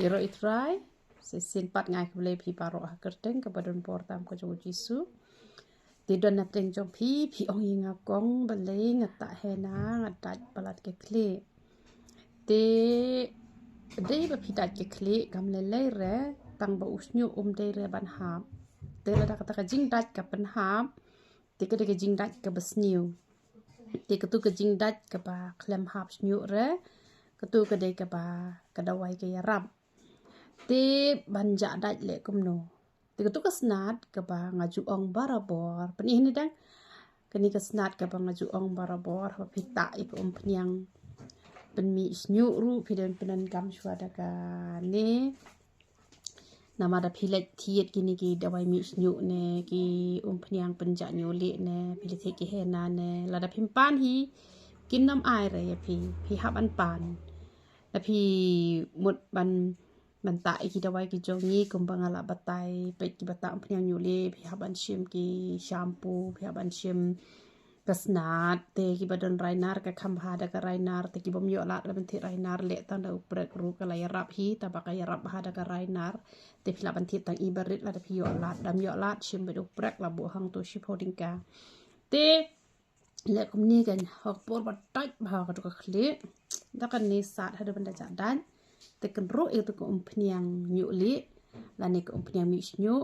Iro itrai sesin pat ngai kebele pi paro kerteng kepadon portam ko jong jisu ti don na teng jong pi ong inga kong bele ngata hena ngatat palat ke kle te de ba pi tat ke kle kam le le re tang ba usnyu de re ban hap te la kata ka jing dat ka ban hap te ke de jing dat ka besniu te ke tu ke jing dat ka ba klem hap snyu re ke tu ke de ka ba ka dawai ke yarap te banja dat le kumno te tu ka snat ka ba ngaju ong barabor pani ni dang kani ka snat ka ba ngaju ong barabor ha pita ik pnyang penmi snyu ru pidan penan kam shwada ka ne nama da pilet tiet kini ki dawai mi snyu ne ki pnyang penja nyoli ne pilet ki hena ne lada pimpan hi kinam ai re pi haban pan la pi mut ban ta ki dawai ki jongi kumbang ala batai pet ki bata pnyang nyoli pi haban shim ki shampoo pi haban shim kasnat te ki badon rainar ka khamha da ka rainar te ki bom yo lat la benti rainar le tan da uprek ru ka la yarap hi ta ba ka yarap ha da ka rainar te phila banti tang ibarit la da pi yo lat dam yo lat shim be uprek la bu hang to ship hoding ka te le kum ni kan hok por ba tai ba ka to ka khle da kan ni sat ha da banda ja dan te kan ro e to ko pnyang nyu li la ni ko pnyang mi snyu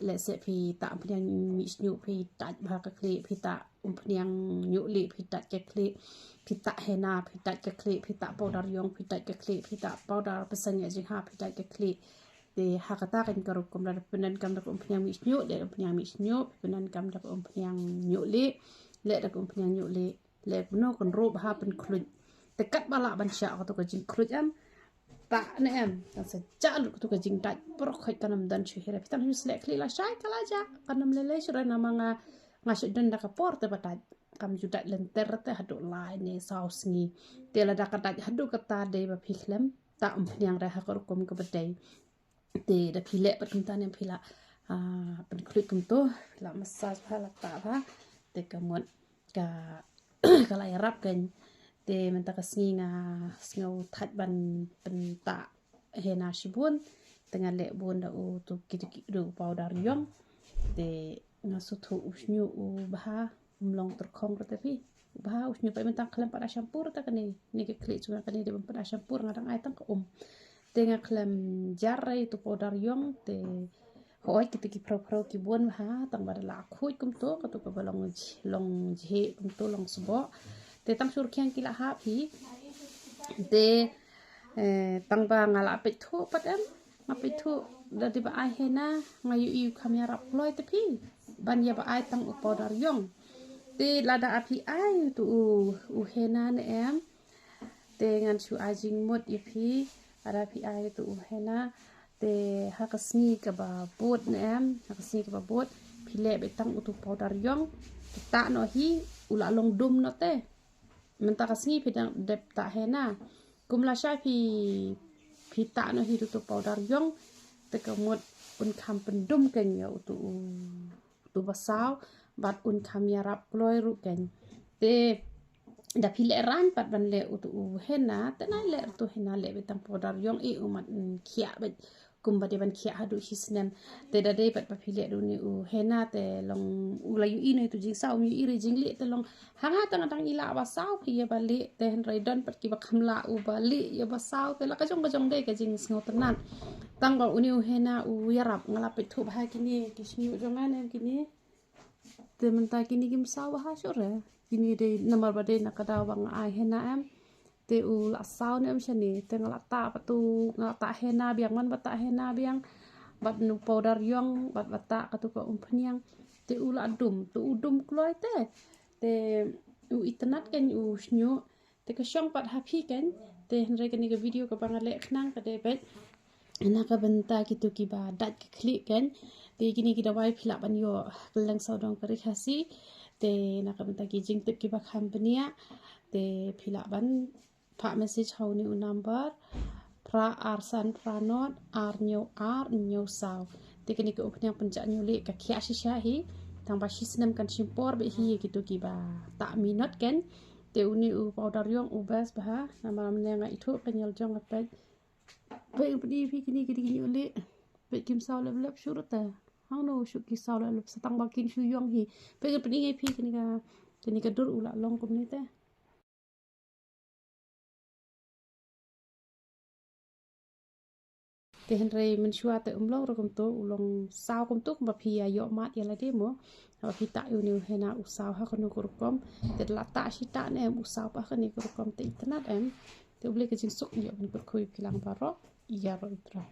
le se pi ta pnyang mi snyu pi ta ba ka khle pi ta pnyang nyu li pi ta ke khle pi ta hena pi ta ke khle pi ta powder yong pi ta ke khle pi ta powder pesang ya jing ha pi ta ke khle te hakata kan karu kum la penan kam da pnyang mi snyu le pnyang mi snyu penan kam da pnyang nyu li le da pnyang nyu li le no kon ro ba pen khluj te kat bala ban sha ko to ko jing khluj am ta ne em tan se jalu to ka jing dat pro khoi kanam dan chu hera pitam hu slek li la shai kala ja kanam lele sura nama nga shudon da ka porte batat kam judat lenter te hadu lai ne saus ngi te la da ka dat hadu ka ta de ba phiklem ta yang ra ha ko kom ka badai te da phile pat kum ta ne phila pen klik kum to phila massage phala ta ba te ka mon ka kala yarap kan te menta ka singa ngau that ban penta hena shibun tengah le bun da u tu kiti do powder yong te ngasu thu usnyu u bah mlong terkhong ro tapi bah usnyu pa menta klem pada shampoo ta kani ni ke klik juga kani de pada shampoo ngadang ai tang ka tengah klem jarre tu powder yong te hoi kiti ki pro ki bun ha tang bada la khuj kum to ka tu ka balong long je kum to long subo te tang sur kyang kila ha phi te tang ba ngala pe thu pat em ngape thu da di ba ai hena ngayu yu khamya rap loi te phi ban ya ba ai tang powder yong te lada api ai tu u hena ne em te ngan chu ajing mot i phi ada phi ai tu u hena te hakasni ka ba bot ne em hakasni ka ba bot phi le be tang tu powder yong ta no hi ula long dum no te menta kasni phi dang dep ta hena kumla sha phi ta no hi tu powder yong te ka mot un kham pendum ken yo tu basau bat un kham yarap kloi ru ken te da pile ran pat ban le tu hena te nai le tu hena le betang powder yong e umat khia be kumba de ban khia hadu hisnem te da de pat pa pile du ni hena te long ula yu ine tu jing sau mi iri jing le te long hanga tang tang ila ba sau phi ya ba le te hen rai don pat ki ba khamla u ba le ya ba sau te la ka jong de ka jing sngo tanan tang ba uni hena u yarap ngala pe thu ba kini kisnyu jongan em kini te menta kini kim sau ba ha sure kini de nomor bade nakada wang ai hena em te u la sau ne em shani te ngala ta patu ngala ta hena biang man bata hena biang bat nu powder yong bat bata katu ko pnyang te u la dum tu dum kloi te u itnat ken u snyo te ka shong pat happy ken te henre ken ga video ka bangale khnang ka de bet na ka benta kitu ki ba dat ki klik ken te kini ki dawai phila ban yo kelang saudong kari khasi te nak benta ki jing tip ki ba company te phila ban pha message hau ni number pra arsan pranot ar new sau te kini ko upnyang penja nyuli ka khia shisha hi tang ba shisnem kan simpor be hi gitu ki ba ta minot ken te uni u powder yong u bas ba nama menenga itu kenyal jong apet Baik pedi pi kini uli. Baik kim sao lep surut ta. Hang no syuk ki sao lep setang bakin syuyong hi. Baik pedi ngai pi kini ka dur ula long kum ni ta. Tehen rei mensyua te umlong rokum tu ulong sao kum tu ba pi ayo mat ya la demo. Ba pi ta yu ni hena usau ha kono kurkom. Te la ta shi ta ne usau pa kani kurkom te internet em. Te ubli ke jing suk yo ni kurkui pilang baro. Iya ro itra.